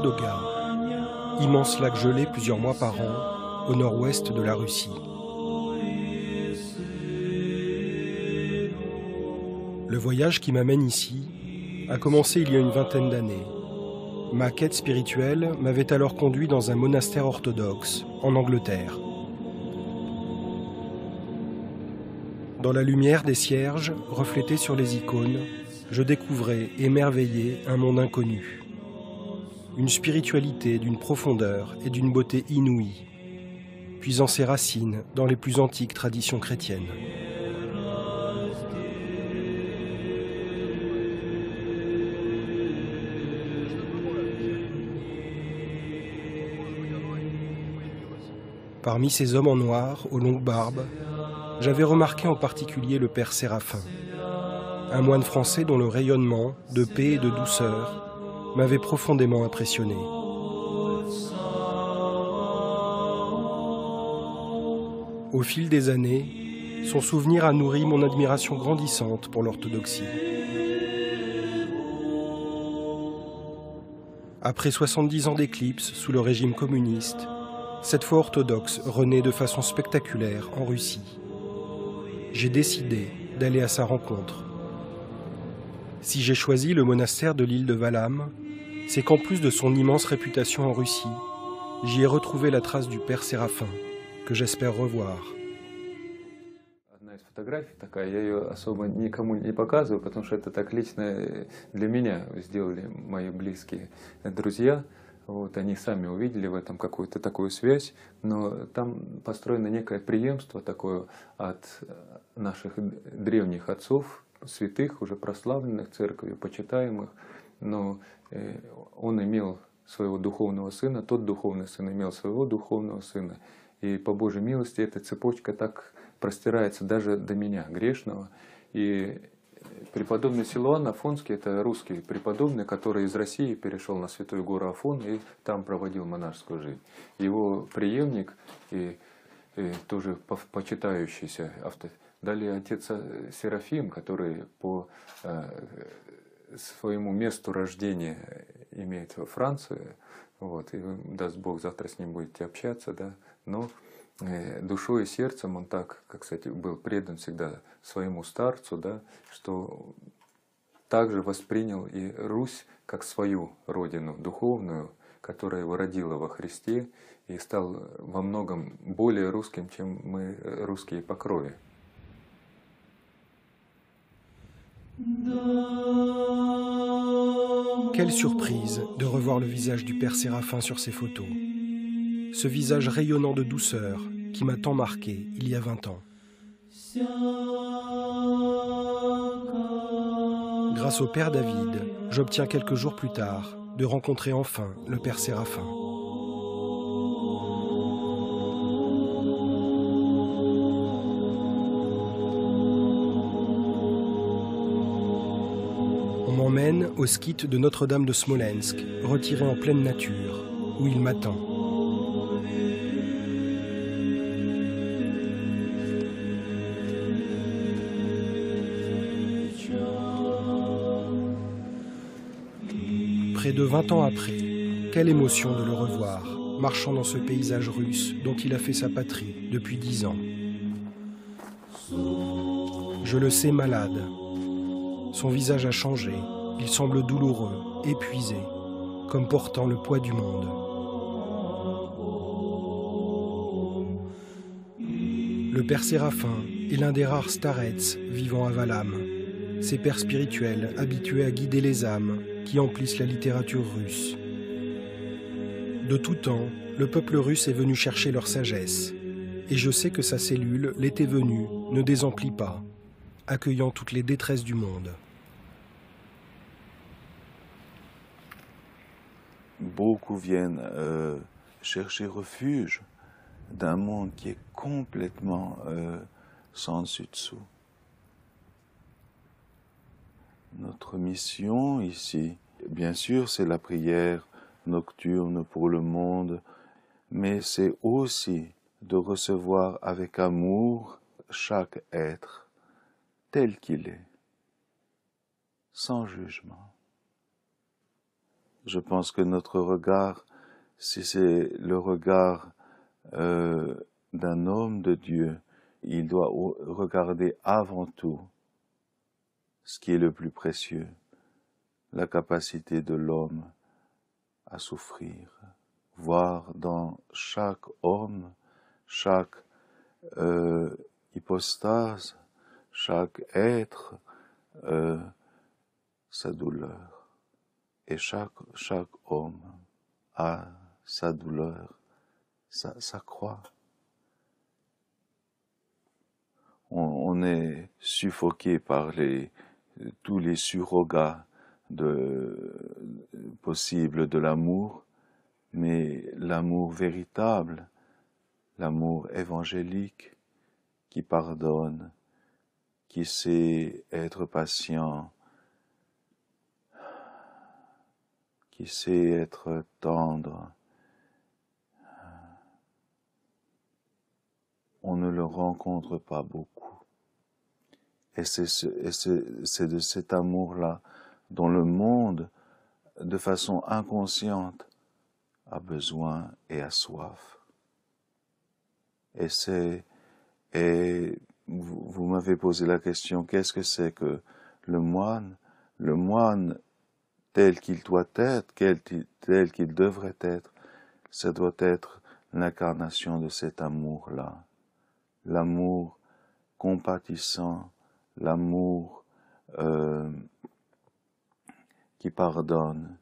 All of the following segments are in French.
Ladoga, immense lac gelé plusieurs mois par an au nord-ouest de la Russie. Le voyage qui m'amène ici a commencé il y a une vingtaine d'années. Ma quête spirituelle m'avait alors conduit dans un monastère orthodoxe, en Angleterre. Dans la lumière des cierges, reflétée sur les icônes, je découvrais, émerveillé, un monde inconnu. Une spiritualité d'une profondeur et d'une beauté inouïe, puisant ses racines dans les plus antiques traditions chrétiennes. Parmi ces hommes en noir, aux longues barbes, j'avais remarqué en particulier le père Séraphin, un moine français dont le rayonnement de paix et de douceur m'avait profondément impressionné. Au fil des années, son souvenir a nourri mon admiration grandissante pour l'orthodoxie. Après 70 ans d'éclipse sous le régime communiste, cette foi orthodoxe renaît de façon spectaculaire en Russie. J'ai décidé d'aller à sa rencontre. Si j'ai choisi le monastère de l'île de Valam, c'est qu'en plus de son immense réputation en Russie, j'y ai retrouvé la trace du père Séraphin, que j'espère revoir. Одна из фотографий такая, я ее особо никому не показываю, потому что это так лично для меня сделали мои близкие друзья. Вот, они сами увидели в этом какую-то такую связь, но там построено некое преемство такое от наших древних отцов, святых, уже прославленных церковью, почитаемых, но он имел своего духовного сына, тот духовный сын имел своего духовного сына, и по Божьей милости эта цепочка так простирается даже до меня, грешного. И преподобный Силуан Афонский, это русский преподобный, который из России перешел на Святую гору Афон и там проводил монашескую жизнь. Его преемник и тоже почитающийся автор. Далее отец Серафим, который по своему месту рождения имеет во Франции, вот, и даст Бог, завтра с ним будете общаться, да, но душой и сердцем он так, как, кстати, был предан всегда своему старцу, да, что также воспринял и Русь как свою родину духовную, которая его родила во Христе, и стал во многом более русским, чем мы русские по крови. Quelle surprise de revoir le visage du père Séraphin sur ces photos. Ce visage rayonnant de douceur qui m'a tant marqué il y a 20 ans. Grâce au père David, j'obtiens quelques jours plus tard de rencontrer enfin le père Séraphin. On m'emmène au skite de Notre-Dame de Smolensk, retiré en pleine nature, où il m'attend. Près de 20 ans après, quelle émotion de le revoir, marchant dans ce paysage russe dont il a fait sa patrie depuis 10 ans. Je le sais malade. Son visage a changé, il semble douloureux, épuisé, comme portant le poids du monde. Le père Séraphin est l'un des rares starets vivant à Valam, ces pères spirituels habitués à guider les âmes qui emplissent la littérature russe. De tout temps, le peuple russe est venu chercher leur sagesse, et je sais que sa cellule, l'été venu, ne désemplit pas, accueillant toutes les détresses du monde. Beaucoup viennent chercher refuge d'un monde qui est complètement sans dessus-dessous. Notre mission ici, bien sûr, c'est la prière nocturne pour le monde, mais c'est aussi de recevoir avec amour chaque être tel qu'il est, sans jugement. Je pense que notre regard, si c'est le regard d'un homme de Dieu, il doit regarder avant tout ce qui est le plus précieux, la capacité de l'homme à souffrir, voir dans chaque homme, chaque hypostase, chaque être, sa douleur. Et chaque homme a sa douleur, sa croix. On est suffoqué par tous les surrogats possibles de l'amour, mais l'amour véritable, l'amour évangélique, qui pardonne, qui sait être patient, qui sait être tendre, on ne le rencontre pas beaucoup. Et c'est de cet amour-là dont le monde, de façon inconsciente, a besoin et a soif. Et vous m'avez posé la question, qu'est-ce que c'est que le moine? Le moine, tel qu'il doit être, tel qu'il devrait être, ça doit être l'incarnation de cet amour-là. L'amour compatissant, l'amour qui pardonne,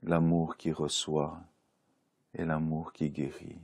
l'amour qui reçoit et l'amour qui guérit.